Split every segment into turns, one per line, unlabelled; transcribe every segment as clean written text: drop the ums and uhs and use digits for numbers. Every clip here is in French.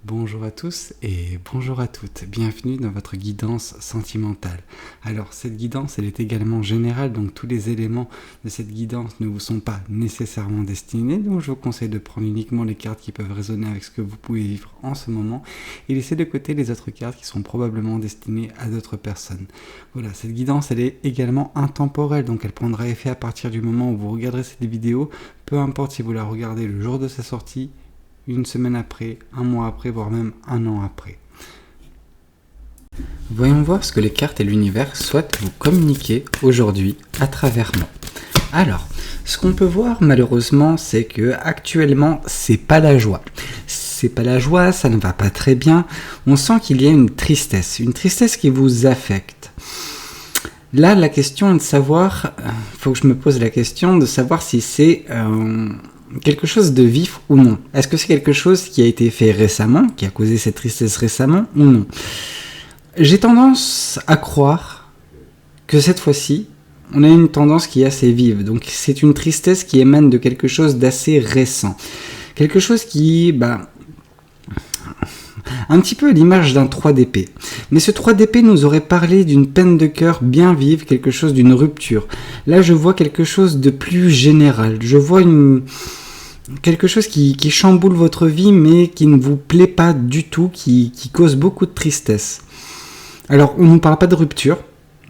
Bonjour à tous et bonjour à toutes, bienvenue dans votre guidance sentimentale. Alors cette guidance elle est également générale, donc tous les éléments de cette guidance ne vous sont pas nécessairement destinés, donc je vous conseille de prendre uniquement les cartes qui peuvent résonner avec ce que vous pouvez vivre en ce moment et laisser de côté les autres cartes qui sont probablement destinées à d'autres personnes. Voilà, cette guidance elle est également intemporelle, donc elle prendra effet à partir du moment où vous regarderez cette vidéo, peu importe si vous la regardez le jour de sa sortie, une semaine après, un mois après, voire même un an après. Voyons voir ce que les cartes et l'univers souhaitent vous communiquer aujourd'hui à travers moi. Alors, ce qu'on peut voir malheureusement, c'est que actuellement, c'est pas la joie. C'est pas la joie, ça ne va pas très bien. On sent qu'il y a une tristesse qui vous affecte. Là, la question est de savoir, faut que je me pose la question de savoir si c'est quelque chose de vif ou non. Est-ce que c'est quelque chose qui a été fait récemment, qui a causé cette tristesse récemment ou non? J'ai tendance à croire que cette fois-ci, on a une tendance qui est assez vive. Donc c'est une tristesse qui émane de quelque chose d'assez récent. Quelque chose qui, un petit peu à l'image d'un 3 d'épée. Mais ce 3 d'épée nous aurait parlé d'une peine de cœur bien vive, quelque chose d'une rupture. Là, je vois quelque chose de plus général. Je vois quelque chose qui chamboule votre vie, mais qui ne vous plaît pas du tout, qui cause beaucoup de tristesse. Alors, on ne parle pas de rupture.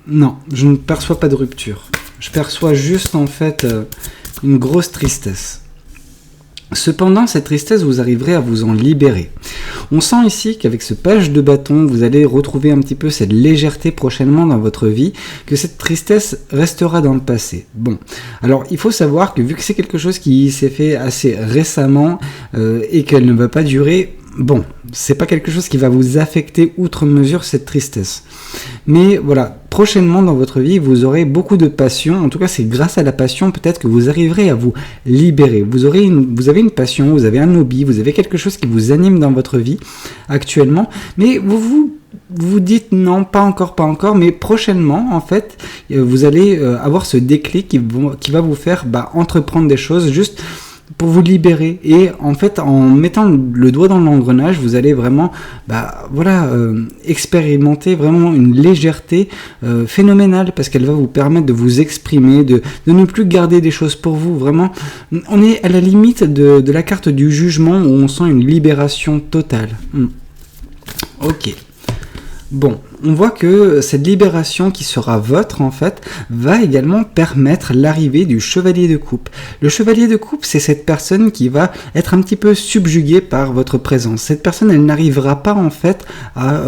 Non, je ne perçois pas de rupture. Je perçois juste, en fait, une grosse tristesse. Cependant, cette tristesse, vous arriverez à vous en libérer. On sent ici qu'avec ce page de bâton, vous allez retrouver un petit peu cette légèreté prochainement dans votre vie, que cette tristesse restera dans le passé. Bon, alors il faut savoir que vu que c'est quelque chose qui s'est fait assez récemment et qu'elle ne va pas durer, bon, c'est pas quelque chose qui va vous affecter outre mesure cette tristesse. Mais voilà, prochainement dans votre vie, vous aurez beaucoup de passion. En tout cas, c'est grâce à la passion peut-être que vous arriverez à vous libérer. Vous avez une passion, vous avez un hobby, vous avez quelque chose qui vous anime dans votre vie actuellement. Mais vous dites non, pas encore, mais prochainement, en fait, vous allez avoir ce déclic qui va vous faire entreprendre des choses juste pour vous libérer. Et en fait, en mettant le doigt dans l'engrenage, vous allez vraiment expérimenter vraiment une légèreté phénoménale, parce qu'elle va vous permettre de vous exprimer, de ne plus garder des choses pour vous. Vraiment, on est à la limite de la carte du jugement, où on sent une libération totale. Ok. Bon, on voit que cette libération qui sera votre, en fait, va également permettre l'arrivée du chevalier de coupe. Le chevalier de coupe, c'est cette personne qui va être un petit peu subjuguée par votre présence. Cette personne, elle n'arrivera pas, en fait, à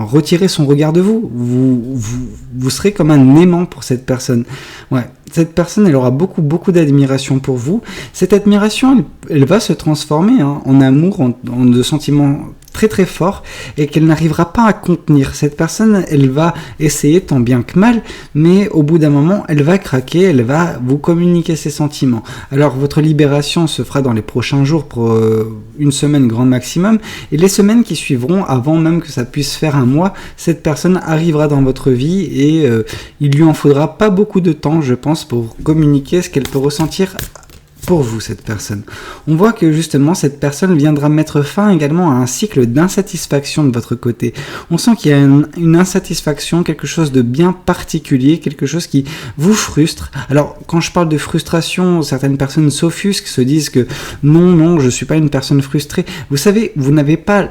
retirer son regard de vous. Vous serez comme un aimant pour cette personne. Ouais. Cette personne, elle aura beaucoup d'admiration pour vous. Cette admiration, elle va se transformer en amour, en de sentiments très forts, et qu'elle n'arrivera pas à contenir. Cette personne, elle va essayer tant bien que mal, mais au bout d'un moment, elle va craquer, elle va vous communiquer ses sentiments. Alors, votre libération se fera dans les prochains jours, pour une semaine grand maximum, et les semaines qui suivront, avant même que ça puisse faire un mois, cette personne arrivera dans votre vie, et il lui en faudra pas beaucoup de temps, je pense, pour communiquer ce qu'elle peut ressentir pour vous, cette personne. On voit que justement cette personne viendra mettre fin également à un cycle d'insatisfaction de votre côté. On sent qu'il y a une insatisfaction, quelque chose de bien particulier, quelque chose qui vous frustre. Alors quand je parle de frustration, certaines personnes s'offusquent, se disent que non, je suis pas une personne frustrée. Vous savez, vous n'avez pas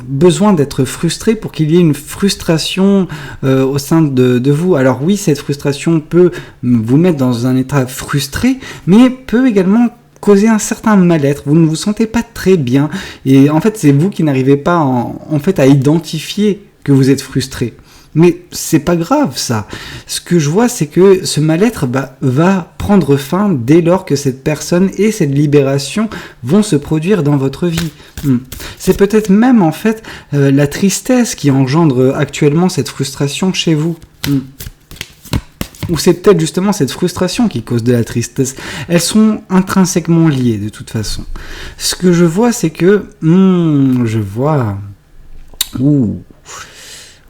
besoin d'être frustré pour qu'il y ait une frustration au sein de vous. Alors oui, cette frustration peut vous mettre dans un état frustré, mais peut également causer un certain mal-être. Vous ne vous sentez pas très bien, et en fait c'est vous qui n'arrivez pas en fait à identifier que vous êtes frustré. Mais c'est pas grave ça. Ce que je vois, c'est que ce mal-être va prendre fin dès lors que cette personne et cette libération vont se produire dans votre vie. C'est peut-être même en fait la tristesse qui engendre actuellement cette frustration chez vous. Ou c'est peut-être justement cette frustration qui cause de la tristesse. Elles sont intrinsèquement liées de toute façon. Ce que je vois, c'est que...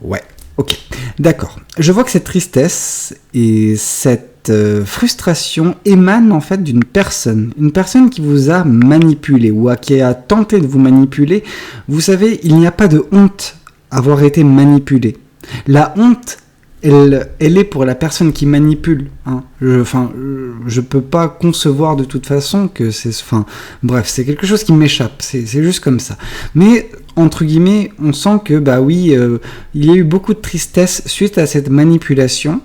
Ouais. Ok, d'accord. Je vois que cette tristesse et cette cette frustration émane en fait d'une personne. Une personne qui vous a manipulé ou qui a tenté de vous manipuler. Vous savez, il n'y a pas de honte à avoir été manipulé. La honte, elle est pour la personne qui manipule. Hein. Je peux pas concevoir de toute façon que c'est... bref, c'est quelque chose qui m'échappe. C'est juste comme ça. Mais, entre guillemets, on sent que, il y a eu beaucoup de tristesse suite à cette manipulation.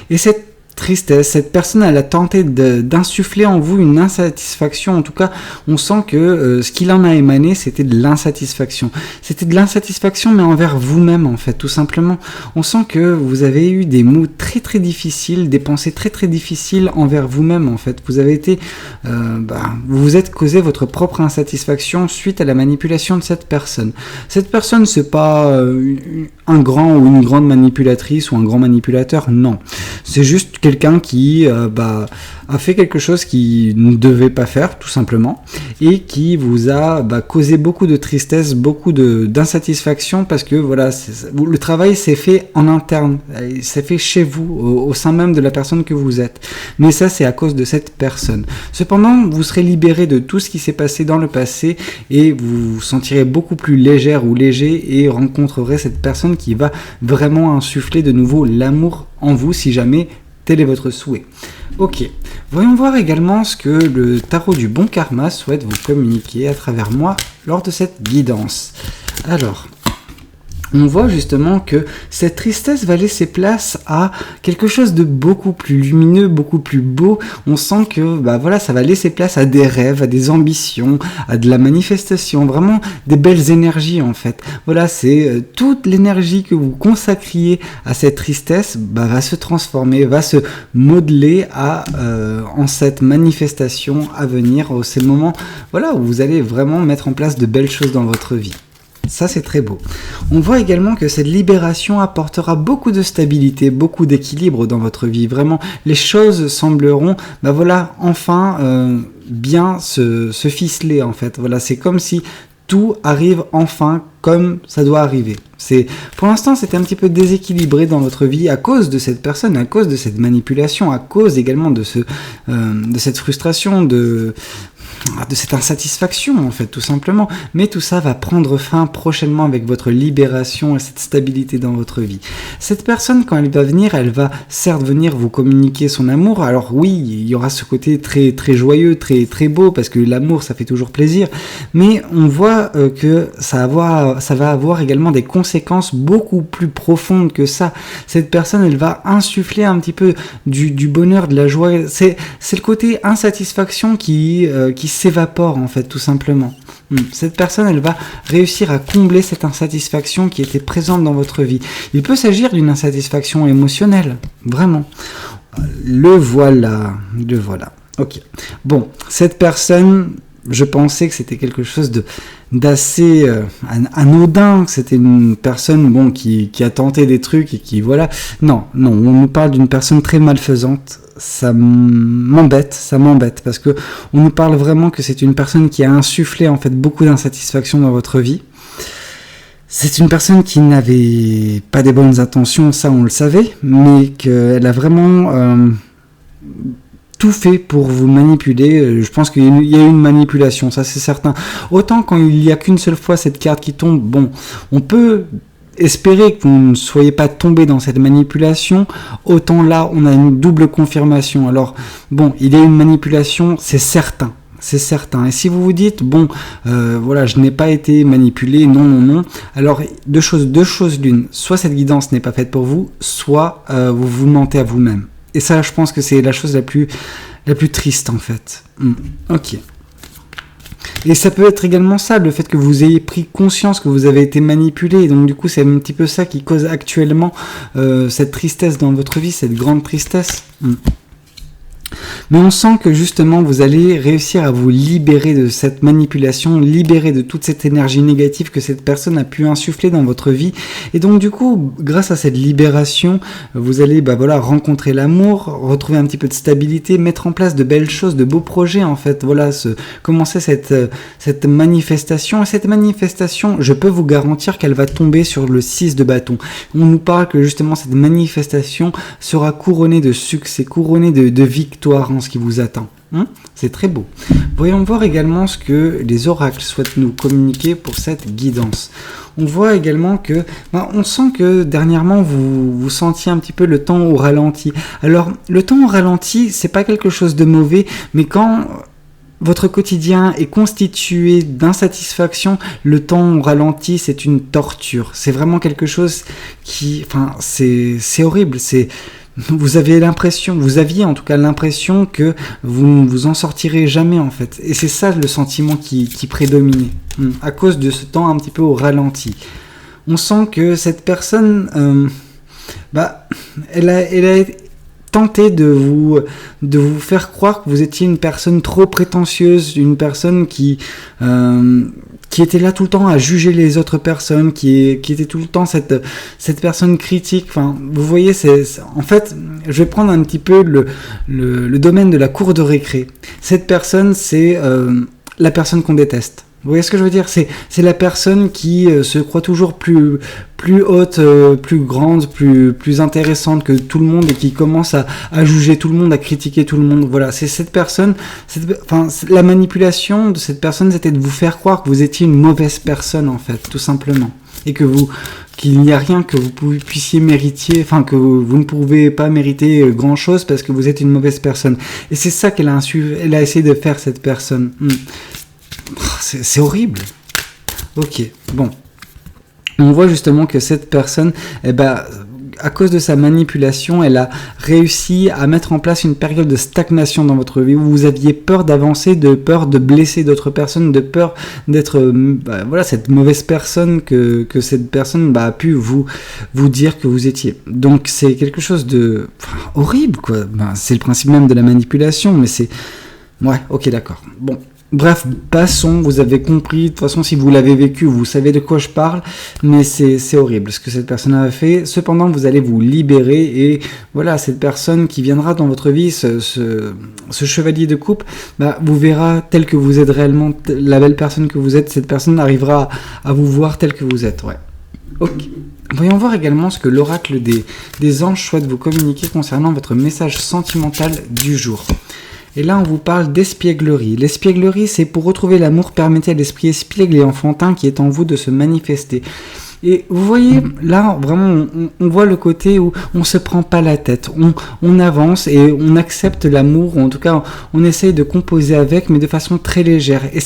Et cette tristesse, cette personne, elle a tenté d'insuffler en vous une insatisfaction. En tout cas, on sent que ce qu'il en a émané, c'était de l'insatisfaction. C'était de l'insatisfaction, mais envers vous-même, en fait, tout simplement. On sent que vous avez eu des mots très très difficiles, des pensées très très difficiles envers vous-même, en fait. Vous avez été... vous vous êtes causé votre propre insatisfaction suite à la manipulation de cette personne. Cette personne, c'est pas un grand ou une grande manipulatrice ou un grand manipulateur, non. C'est juste quelqu'un qui a fait quelque chose qu'il ne devait pas faire, tout simplement, et qui vous a causé beaucoup de tristesse, beaucoup d'insatisfaction, parce que voilà, le travail s'est fait en interne, c'est fait chez vous, au sein même de la personne que vous êtes. Mais ça, c'est à cause de cette personne. Cependant, vous serez libéré de tout ce qui s'est passé dans le passé, et vous vous sentirez beaucoup plus légère ou léger, et rencontrerez cette personne qui va vraiment insuffler de nouveau l'amour en vous, si jamais tel est votre souhait. Ok, voyons voir également ce que le tarot du bon karma souhaite vous communiquer à travers moi lors de cette guidance. Alors, on voit justement que cette tristesse va laisser place à quelque chose de beaucoup plus lumineux, beaucoup plus beau. On sent que ça va laisser place à des rêves, à des ambitions, à de la manifestation, vraiment des belles énergies en fait. Voilà, c'est toute l'énergie que vous consacriez à cette tristesse va se transformer, va se modeler en cette manifestation à venir, au ces moments où vous allez vraiment mettre en place de belles choses dans votre vie. Ça, c'est très beau. On voit également que cette libération apportera beaucoup de stabilité, beaucoup d'équilibre dans votre vie. Vraiment, les choses sembleront, enfin bien se ficeler, en fait. Voilà, c'est comme si tout arrive enfin comme ça doit arriver. Pour l'instant, c'était un petit peu déséquilibré dans votre vie à cause de cette personne, à cause de cette manipulation, à cause également de cette frustration, de cette insatisfaction en fait tout simplement, mais tout ça va prendre fin prochainement avec votre libération et cette stabilité dans votre vie. Cette personne, quand elle va venir, elle va certes venir vous communiquer son amour. Alors oui, il y aura ce côté très très joyeux, très très beau, parce que l'amour ça fait toujours plaisir, mais on voit que ça va avoir également des conséquences beaucoup plus profondes que ça. Cette personne, elle va insuffler un petit peu du bonheur, de la joie. C'est le côté insatisfaction qui s'évapore en fait tout simplement. Cette personne, elle va réussir à combler cette insatisfaction qui était présente dans votre vie. Il peut s'agir d'une insatisfaction émotionnelle, vraiment. Le voilà. Ok. Bon, cette personne, je pensais que c'était quelque chose d'assez anodin, que c'était une personne qui a tenté des trucs et qui voilà. Non, on nous parle d'une personne très malfaisante. Ça m'embête parce que on nous parle vraiment que c'est une personne qui a insufflé en fait beaucoup d'insatisfaction dans votre vie. C'est une personne qui n'avait pas des bonnes intentions, ça on le savait, mais qu'elle a vraiment tout fait pour vous manipuler. Je pense qu'il y a eu une manipulation, ça c'est certain. Autant quand il n'y a qu'une seule fois cette carte qui tombe, bon, on peut espérer que vous ne soyez pas tombé dans cette manipulation, autant là on a une double confirmation. Alors bon, il y a une manipulation, c'est certain. Et si vous vous dites je n'ai pas été manipulé, non, alors deux choses l'une, soit cette guidance n'est pas faite pour vous, soit vous vous mentez à vous-même. Et ça, je pense que c'est la chose la plus triste en fait. Ok. Et ça peut être également ça, le fait que vous ayez pris conscience que vous avez été manipulé, et donc du coup c'est un petit peu ça qui cause actuellement cette tristesse dans votre vie, cette grande tristesse. Mais on sent que justement vous allez réussir à vous libérer de cette manipulation, libérer de toute cette énergie négative que cette personne a pu insuffler dans votre vie. Et donc du coup, grâce à cette libération, vous allez rencontrer l'amour, retrouver un petit peu de stabilité, mettre en place de belles choses, de beaux projets en fait. Voilà, commencer cette manifestation. Et cette manifestation, je peux vous garantir qu'elle va tomber sur le 6 de bâton. On nous parle que justement cette manifestation sera couronnée de succès, couronnée de victoire en ce qui vous attend. C'est très beau. Voyons voir également ce que les oracles souhaitent nous communiquer pour cette guidance. On voit également que, on sent que dernièrement vous sentiez un petit peu le temps au ralenti. Alors, le temps au ralenti, c'est pas quelque chose de mauvais, mais quand votre quotidien est constitué d'insatisfaction, le temps au ralenti, c'est une torture. C'est vraiment quelque chose c'est horrible. Vous aviez en tout cas l'impression que vous ne vous en sortirez jamais en fait. Et c'est ça le sentiment qui prédominait, à cause de ce temps un petit peu au ralenti. On sent que cette personne, elle a tenté de vous faire croire que vous étiez une personne trop prétentieuse, une personne qui était là tout le temps à juger les autres personnes, qui était tout le temps cette personne critique. Enfin, vous voyez, en fait, je vais prendre un petit peu le domaine de la cour de récré. Cette personne, c'est la personne qu'on déteste. Vous voyez ce que je veux dire ? C'est la personne qui se croit toujours plus haute, plus grande, plus intéressante que tout le monde et qui commence à juger tout le monde, à critiquer tout le monde. Voilà, c'est cette personne. La manipulation de cette personne, c'était de vous faire croire que vous étiez une mauvaise personne en fait, tout simplement, et qu'il n'y a rien que vous puissiez mériter, que vous ne pouvez pas mériter grand chose parce que vous êtes une mauvaise personne. Et c'est ça qu'elle a essayé de faire, cette personne. C'est horrible. Ok, bon. On voit justement que cette personne, à cause de sa manipulation, elle a réussi à mettre en place une période de stagnation dans votre vie où vous aviez peur d'avancer, de peur de blesser d'autres personnes, de peur d'être cette mauvaise personne que cette personne a pu vous dire que vous étiez. Donc c'est quelque chose de horrible, quoi. C'est le principe même de la manipulation, mais c'est... Ouais, ok, d'accord. Bon. Bref, passons, vous avez compris, de toute façon si vous l'avez vécu, vous savez de quoi je parle, mais c'est horrible ce que cette personne a fait. Cependant, vous allez vous libérer et voilà, cette personne qui viendra dans votre vie, ce chevalier de coupe, vous verra tel que vous êtes réellement, la belle personne que vous êtes, cette personne arrivera à vous voir tel que vous êtes, ouais. Ok. Voyons voir également ce que l'oracle des anges souhaite vous communiquer concernant votre message sentimental du jour. Et là, on vous parle d'espièglerie. L'espièglerie, c'est pour retrouver l'amour, permettez à l'esprit espiègle et enfantin qui est en vous de se manifester. Et vous voyez, là, vraiment, on voit le côté où on se prend pas la tête. On avance et on accepte l'amour, ou en tout cas, on essaye de composer avec, mais de façon très légère. Et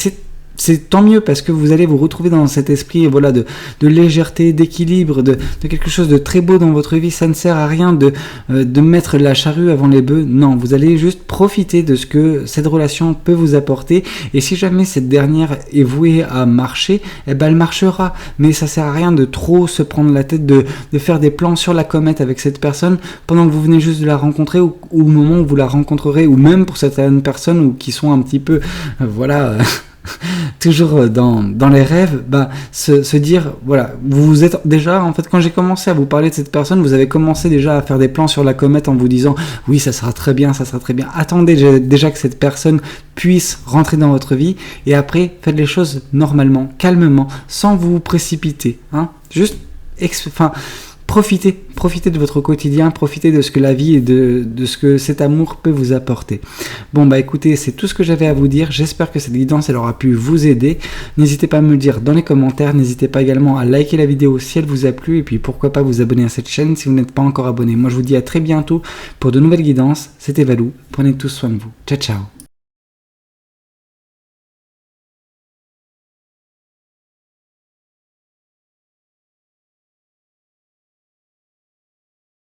c'est tant mieux parce que vous allez vous retrouver dans cet esprit de légèreté, d'équilibre, de quelque chose de très beau dans votre vie. Ça ne sert à rien de mettre la charrue avant les bœufs. Non, vous allez juste profiter de ce que cette relation peut vous apporter. Et si jamais cette dernière est vouée à marcher, elle marchera. Mais ça sert à rien de trop se prendre la tête, de faire des plans sur la comète avec cette personne pendant que vous venez juste de la rencontrer ou au moment où vous la rencontrerez, ou même pour certaines personnes qui sont un petit peu, toujours dans les rêves, se dire, voilà, vous êtes déjà, en fait, quand j'ai commencé à vous parler de cette personne, vous avez commencé déjà à faire des plans sur la comète en vous disant, oui, ça sera très bien, attendez déjà que cette personne puisse rentrer dans votre vie, et après, faites les choses normalement, calmement, sans vous précipiter, juste, profitez de votre quotidien, profitez de ce que la vie et de ce que cet amour peut vous apporter. Bon, écoutez, c'est tout ce que j'avais à vous dire. J'espère que cette guidance, elle aura pu vous aider. N'hésitez pas à me le dire dans les commentaires. N'hésitez pas également à liker la vidéo si elle vous a plu. Et puis, pourquoi pas vous abonner à cette chaîne si vous n'êtes pas encore abonné. Moi, je vous dis à très bientôt pour de nouvelles guidances. C'était Valou. Prenez tous soin de vous. Ciao, ciao.